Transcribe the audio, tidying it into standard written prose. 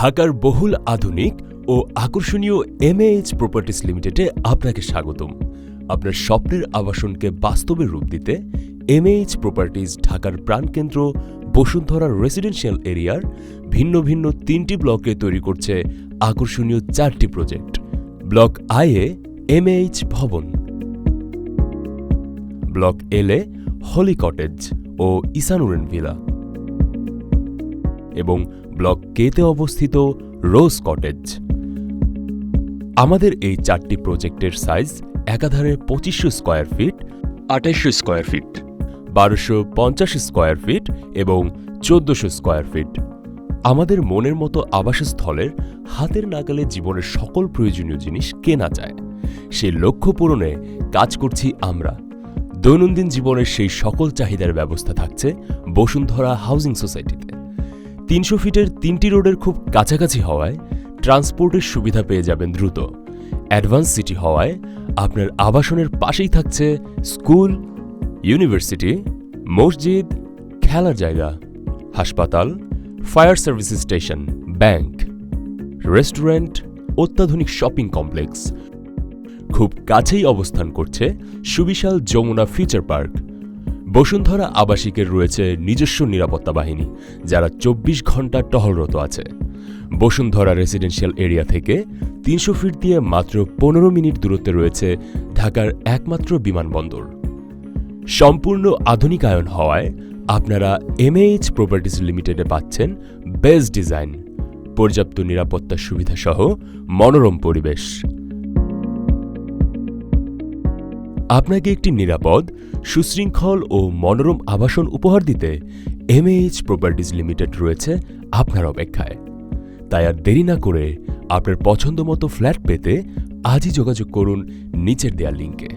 ঢাকার বহুল আধুনিক ও আকর্ষণীয় এমএএইচ প্রপার্টিজ লিমিটেডে আপনাকে স্বাগতম। আপনার স্বপ্নের আবাসনকে বাস্তবে রূপ দিতে এমএএইচ প্রপার্টিজ ঢাকার প্রাণকেন্দ্র বসুন্ধরা রেসিডেন্সিয়াল এরিয়ার ভিন্ন ভিন্ন 3টি ব্লকে তৈরি করছে আকর্ষণীয় 4টি প্রজেক্ট। ব্লক আই-এ এমএএইচ ভবন, ব্লক এল-এ হলি কটেজ ও ইসানুরেন ভিলা এবং ব্লক কে-তে অবস্থিত রোজ কটেজ। আমাদের এই 4টি প্রজেক্টের সাইজ একাধারে 2500 square feet, 2800 square feet, 1250 square feet এবং 1400 স্কয়ার ফিট। আমাদের মনের মতো আবাসস্থলের হাতের নাগালে জীবনের সকল প্রয়োজনীয় জিনিস কেনা যায়, সেই লক্ষ্য পূরণে কাজ করছি আমরা। দৈনন্দিন জীবনের সেই সকল চাহিদার ব্যবস্থা থাকছে বসুন্ধরা হাউজিং সোসাইটিতে। 300 ফিটের 3টি রোডের খুব কাছাকাছি হওয়ায় ট্রান্সপোর্টের সুবিধা পেয়ে যাবেন দ্রুত। অ্যাডভান্স সিটি হওয়ায় আপনার আবাসনের পাশেই থাকছে স্কুল, ইউনিভার্সিটি, মসজিদ, খেলার জায়গা, হাসপাতাল, fire service station, bank, restaurant, অত্যাধুনিক শপিং কমপ্লেক্স। খুব কাছেই অবস্থান করছে সুবিশাল যমুনা ফিউচার পার্ক। বসুন্ধরা আবাসিকের রয়েছে নিজস্ব নিরাপত্তা বাহিনী, যারা 24 ঘন্টা টহলরত আছে। বসুন্ধরা রেসিডেন্সিয়াল এরিয়া থেকে 300 ফিট দিয়ে মাত্র 15 মিনিট দূরত্বে রয়েছে ঢাকার একমাত্র বিমানবন্দর। সম্পূর্ণ আধুনিকায়ন হওয়ায় আপনারা এমএএইচ প্রপার্টিজ লিমিটেডে পাচ্ছেন বেস্ট ডিজাইন, পর্যাপ্ত নিরাপত্তা সুবিধা সহ মনোরম পরিবেশ। আপনাকে একটি নিরাপদ, সুশৃঙ্খল ও মনোরম আবাসন উপহার দিতে এমএএইচ প্রপার্টিজ লিমিটেড রয়েছে আপনার অপেক্ষায়। তাই আর দেরি না করে আপনার পছন্দমতো ফ্ল্যাট পেতে আজই যোগাযোগ করুন নিচের দেওয়া লিঙ্কে।